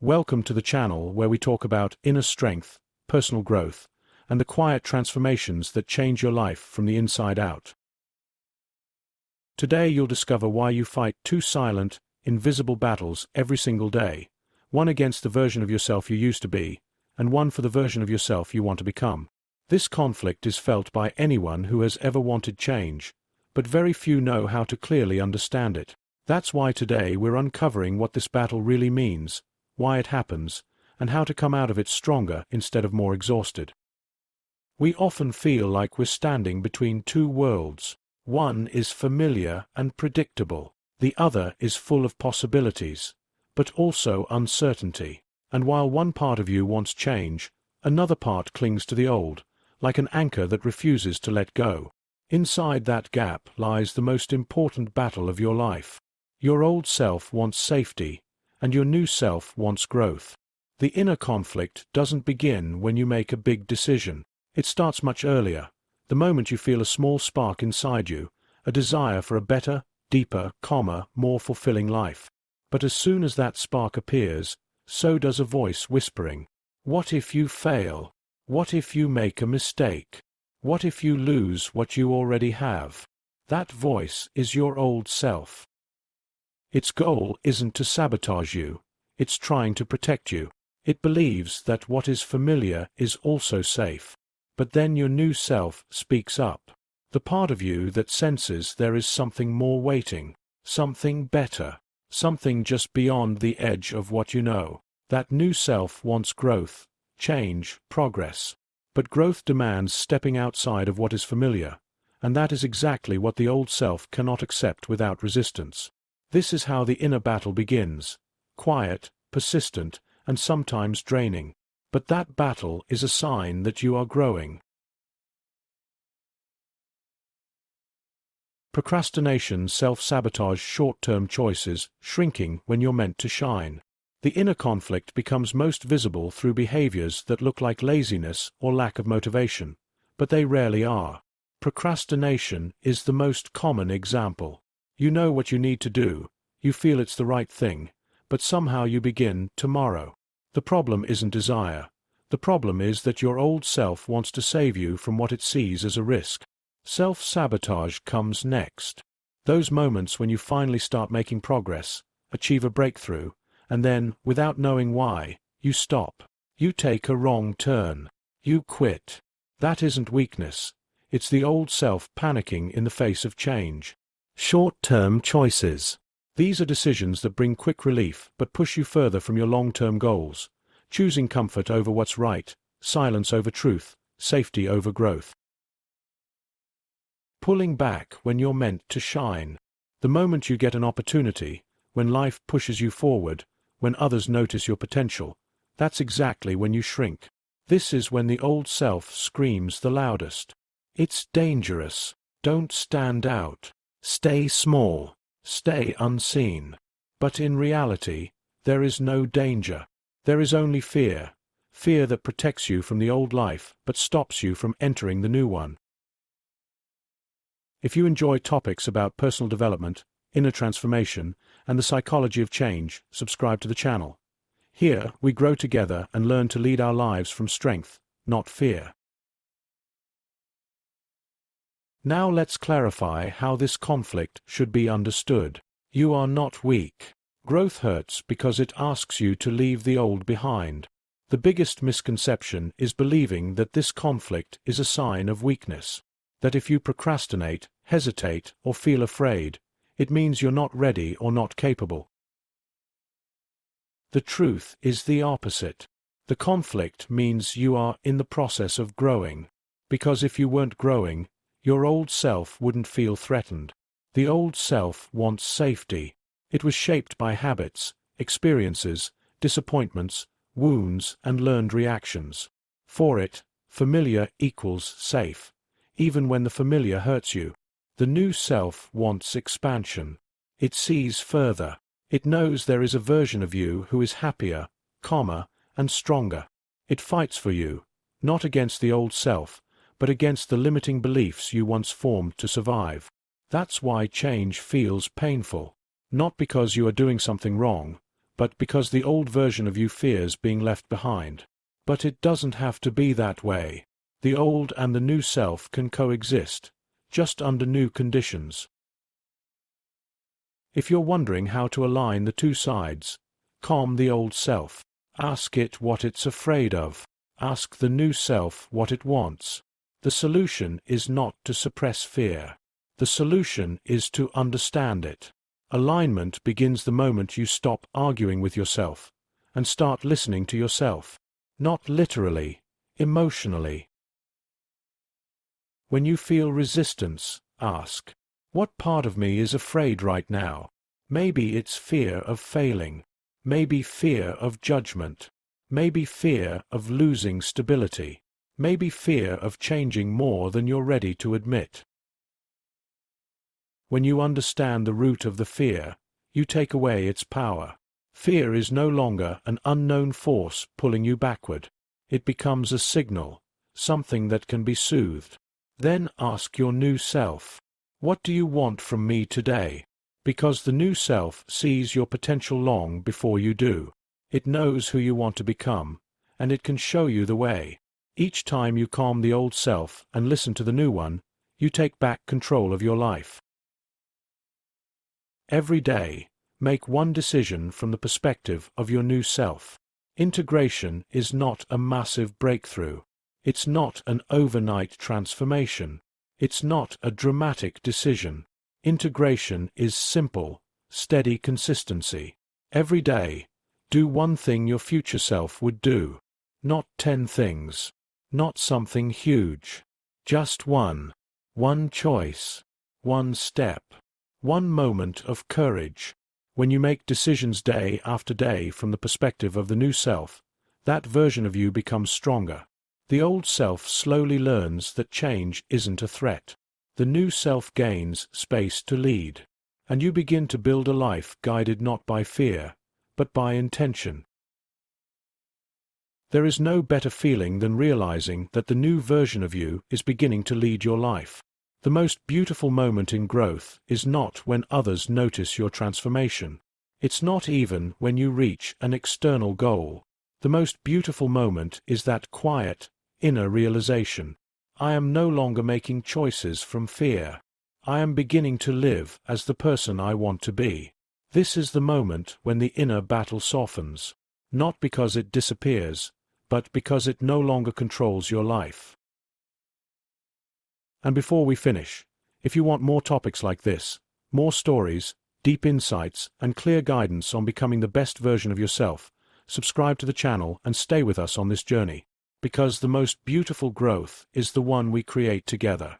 Welcome to the channel where we talk about inner strength, personal growth, and the quiet transformations that change your life from the inside out. Today you'll discover why you fight two silent, invisible battles every single day, one against the version of yourself you used to be, and one for the version of yourself you want to become. This conflict is felt by anyone who has ever wanted change, but very few know how to clearly understand it. That's why today we're uncovering what this battle really means, why it happens, and how to come out of it stronger instead of more exhausted. We often feel like we're standing between two worlds. One is familiar and predictable. The other is full of possibilities, but also uncertainty. And while one part of you wants change, another part clings to the old, like an anchor that refuses to let go. Inside that gap lies the most important battle of your life. Your old self wants safety, and your new self wants growth. The inner conflict doesn't begin when you make a big decision. It starts much earlier, the moment you feel a small spark inside you, a desire for a better, deeper, calmer, more fulfilling life. But as soon as that spark appears, so does a voice whispering, "What if you fail? What if you make a mistake? What if you lose what you already have?" That voice is your old self. Its goal isn't to sabotage you, it's trying to protect you. It believes that what is familiar is also safe. But then your new self speaks up. The part of you that senses there is something more waiting, something better, something just beyond the edge of what you know. That new self wants growth, change, progress. But growth demands stepping outside of what is familiar, and that is exactly what the old self cannot accept without resistance. This is how the inner battle begins, quiet, persistent, and sometimes draining. But that battle is a sign that you are growing. Procrastination self-sabotage short-term choices, shrinking when you're meant to shine. The inner conflict becomes most visible through behaviors that look like laziness or lack of motivation, but they rarely are. Procrastination is the most common example. You know what you need to do, you feel it's the right thing, but somehow you begin tomorrow. The problem isn't desire. The problem is that your old self wants to save you from what it sees as a risk. Self-sabotage comes next. Those moments when you finally start making progress, achieve a breakthrough, and then, without knowing why, you stop. You take a wrong turn. You quit. That isn't weakness. It's the old self panicking in the face of change. Short-term choices. These are decisions that bring quick relief but push you further from your long-term goals, choosing comfort over what's right, silence over truth, safety over growth. Pulling back when you're meant to shine. The moment you get an opportunity, when life pushes you forward, when others notice your potential, that's exactly when you shrink. This is when the old self screams the loudest. It's dangerous. Don't stand out. Stay small. Stay unseen. But in reality, there is no danger. There is only fear. Fear that protects you from the old life but stops you from entering the new one. If you enjoy topics about personal development, inner transformation, and the psychology of change, subscribe to the channel. Here, we grow together and learn to lead our lives from strength, not fear. Now let's clarify how this conflict should be understood. You are not weak. Growth hurts because it asks you to leave the old behind. The biggest misconception is believing that this conflict is a sign of weakness. That if you procrastinate, hesitate, or feel afraid, it means you're not ready or not capable. The truth is the opposite. The conflict means you are in the process of growing. Because if you weren't growing, your old self wouldn't feel threatened. The old self wants safety. It was shaped by habits, experiences, disappointments, wounds, and learned reactions. For it, familiar equals safe, even when the familiar hurts you. The new self wants expansion. It sees further. It knows there is a version of you who is happier, calmer, and stronger. It fights for you, not against the old self, but against the limiting beliefs you once formed to survive. That's why change feels painful. Not because you are doing something wrong, but because the old version of you fears being left behind. But it doesn't have to be that way. The old and the new self can coexist, just under new conditions. If you're wondering how to align the two sides, calm the old self. Ask it what it's afraid of. Ask the new self what it wants. The solution is not to suppress fear. The solution is to understand it. Alignment begins the moment you stop arguing with yourself and start listening to yourself. Not literally, emotionally. When you feel resistance, ask, what part of me is afraid right now? Maybe it's fear of failing. Maybe fear of judgment. Maybe fear of losing stability. Maybe fear of changing more than you're ready to admit. When you understand the root of the fear, you take away its power. Fear is no longer an unknown force pulling you backward. It becomes a signal, something that can be soothed. Then ask your new self, what do you want from me today? Because the new self sees your potential long before you do. It knows who you want to become, and it can show you the way. Each time you calm the old self and listen to the new one, you take back control of your life. Every day, make one decision from the perspective of your new self. Integration is not a massive breakthrough. It's not an overnight transformation. It's not a dramatic decision. Integration is simple, steady consistency. Every day, do one thing your future self would do. Not 10 things. Not something huge. Just one. One choice. One step. One moment of courage. When you make decisions day after day from the perspective of the new self, that version of you becomes stronger. The old self slowly learns that change isn't a threat. The new self gains space to lead, and you begin to build a life guided not by fear, but by intention. There is no better feeling than realizing that the new version of you is beginning to lead your life. The most beautiful moment in growth is not when others notice your transformation. It's not even when you reach an external goal. The most beautiful moment is that quiet, inner realization. I am no longer making choices from fear. I am beginning to live as the person I want to be. This is the moment when the inner battle softens, not because it disappears, but because it no longer controls your life. And before we finish, if you want more topics like this, more stories, deep insights, and clear guidance on becoming the best version of yourself, subscribe to the channel and stay with us on this journey, because the most beautiful growth is the one we create together.